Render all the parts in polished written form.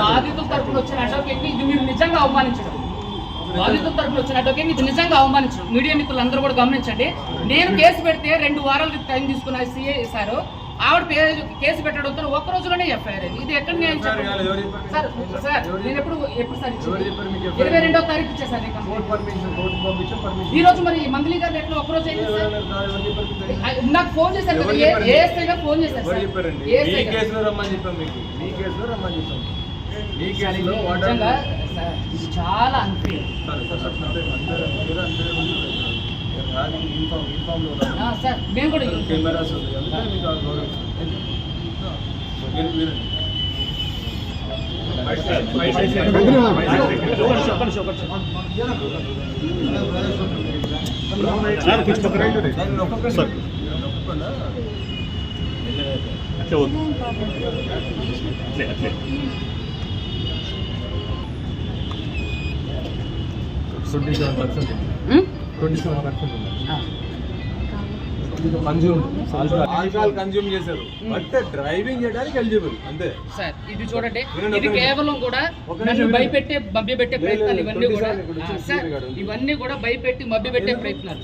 బాధితుల తరపున వచ్చిన అడ్వకేట్ ఇది మీరు నిజంగా అవమానించడం, బాధితుల తరపున వచ్చిన అడ్వకేట్ ఇది నిజంగా అవమానించడం. మీడియా మిత్రులు అందరూ కూడా గమనించండి. నేను కేసు పెడితే 2 వారాలు టైం తీసుకున్న సిఐ సార్ ఆవిడ కేసు పెట్టడంతో ఒక్క రోజులోనే ఎఫ్ఐఆర్ అయింది. ఇది ఎక్కడ నేను సార్ నేను ఎప్పుడు సార్ 22వ తారీఖు ఇచ్చా సార్ ఈ రోజు. మరి మంత్లీ గారు ఎట్లా ఒక్కరోజు అయింది సార్? నాకు ఫోన్ చేశారు కదా, ఏఎస్ఐ గారు ఫోన్ చేశారు సార్. నిజంగా సార్ ఇది చాలా అన్ఫేర్ సార్. మేము కూడా కెమెరాస్ ఆల్కహాల్ కన్జ్యూమ్ చేశారు, బట్ డ్రైవింగ్ చేయడానికి ఎలిజిబుల్ అంతే సార్. ఇది చూడండి, ఇది కేవలం కూడా నన్ను భయపెట్టే మభ్యపెట్టే ప్రయత్నాలు ఇవన్నీ కూడా సార్. ఇవన్నీ కూడా భయపెట్టి మభ్యపెట్టే ప్రయత్నాలు.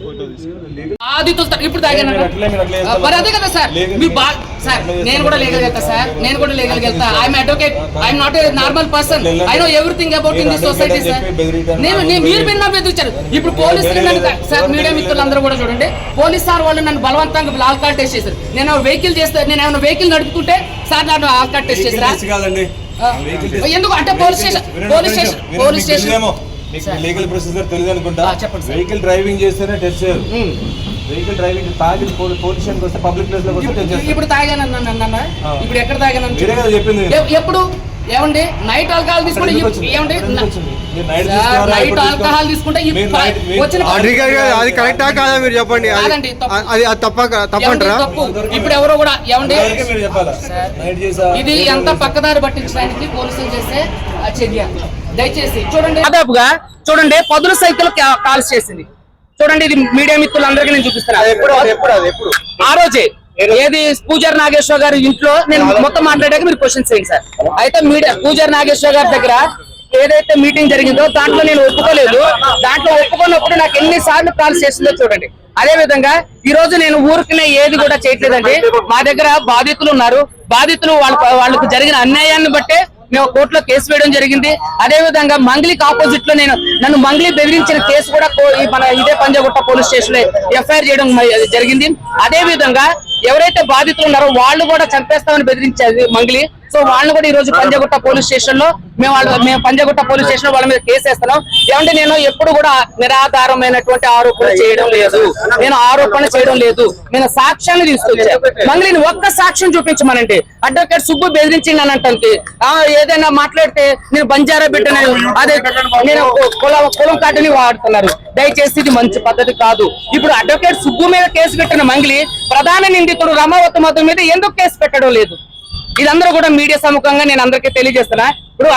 ఇప్పుడు తాగాను మరి అదే కదా సార్. మీరు సార్ నేను కూడా లేగలిగెళ్తా సార్, నేను కూడా లేగలిగెళ్తా. I'm advocate, I'm not a normal person. I know everything about in this society sir. మీరు నన్ను బెదిరించారు. ఇప్పుడు పోలీసులు సార్, మీడియా మిత్రులందరూ కూడా చూడండి, పోలీస్ సార్ వాళ్ళు నన్ను బలవంతంగా ఆల్కహాల్ టెస్ట్ చేశారు. నేను వెహికల్ చేస్తే, నేను ఏమైనా వెహికల్ నడుపుకుంటే సార్ నన్ను ఆల్కహాల్ టెస్ట్ చేశారా? ఎందుకు అంటే పోలీస్ స్టేషన్ లీగల్ ప్రొసీజర్ తెలియదు అనుకుంటా. వెహికల్ డ్రైవింగ్ చేస్తేనే టెస్ట్ చేయరు. వెహికల్ డ్రైవింగ్ తాగి పోలీస్ స్టేషన్కి వస్తే పబ్లిక్ ప్లేస్ లో ఇప్పుడు తాగాను. ఇప్పుడు ఎక్కడ తాగాను చెప్పింది ఎప్పుడు? ఏమండి నైట్ ఆల్కహాల్ తీసుకుంటే ఏమండి నైట్ ఆల్కహాల్ తీసుకుంటే అది కరెక్టా కాదా మీరు చెప్పండి. అది తప్పంటారా? ఇప్పుడు ఎవరో కూడా ఏమండి ఇది ఎంత పక్కదారి పట్టించడానికి పోలీసులు చేసే చర్య. దయచేసి చూడండి, దాదాపుగా చూడండి 10 సైకిల్ కాల్స్ చేసింది. చూడండి, ఇది మీడియా మిత్రులందరికీ నేను చూపిస్తాను. ఆ రోజే ఏది పూజారి నాగేశ్వర గారి ఇంట్లో నేను మొత్తం మాట్లాడాక మీరు క్వశ్చన్స్ చేయండి సార్. అయితే పూజారి నాగేశ్వర గారి దగ్గర ఏదైతే మీటింగ్ జరిగిందో దాంట్లో నేను ఒప్పుకోలేదు. దాంట్లో ఒప్పుకున్నప్పుడు నాకు ఎన్నిసార్లు కాల్స్ చేసిందో చూడండి. అదే విధంగా ఈ రోజు నేను ఊరికినే ఏది కూడా చేయట్లేదండి. మా దగ్గర బాధితులు ఉన్నారు. బాధితులు వాళ్ళకు జరిగిన అన్యాయాన్ని బట్టే మేము కోర్టులో కేసు వేయడం జరిగింది. అదే విధంగా మంగ్లీకి ఆపోజిట్ లో నన్ను మంగ్లీ బెదిరించిన కేసు కూడా మన ఇదే పంజాగుట్ట పోలీస్ స్టేషన్ లో ఎఫ్ఐఆర్ చేయడం జరిగింది. అదే విధంగా ఎవరైతే బాధితులు ఉన్నారో వాళ్ళు కూడా చంపేస్తామని బెదిరించేది మంగ్లీ. సో వాళ్ళని కూడా ఈ రోజు పంజాగుట్ట పోలీస్ స్టేషన్ లో మేము పంజాగుట్ట పోలీస్ స్టేషన్ లో వాళ్ళ మీద కేసు వేస్తున్నాం. ఏమంటే నేను ఎప్పుడు కూడా నిరాధారమైనటువంటి ఆరోపణ చేయడం లేదు. నేను సాక్ష్యాన్ని తీసుకొచ్చాను. మంగ్లీని ఒక్క సాక్ష్యం చూపించమనండి. అడ్వకేట్ సుబ్బు బెదిరించింది అని అంటే ఏదైనా మాట్లాడితే నేను బంజారా బిడ్డని, అదే నేను కులం కార్డుని వాడుతున్నారు. దయచేసి ఇది మంచి పద్ధతి కాదు. ఇప్పుడు అడ్వకేట్ సుబ్బు మీద కేసు పెట్టిన మంగ్లీ ప్రధాన నిందితుడు రమావతి మధు మీద ఎందుకు కేసు పెట్టడం లేదు? ఇదందరూ కూడా మీడియా సముఖంగా నేను అందరికీ తెలియజేస్తున్నా. ఇప్పుడు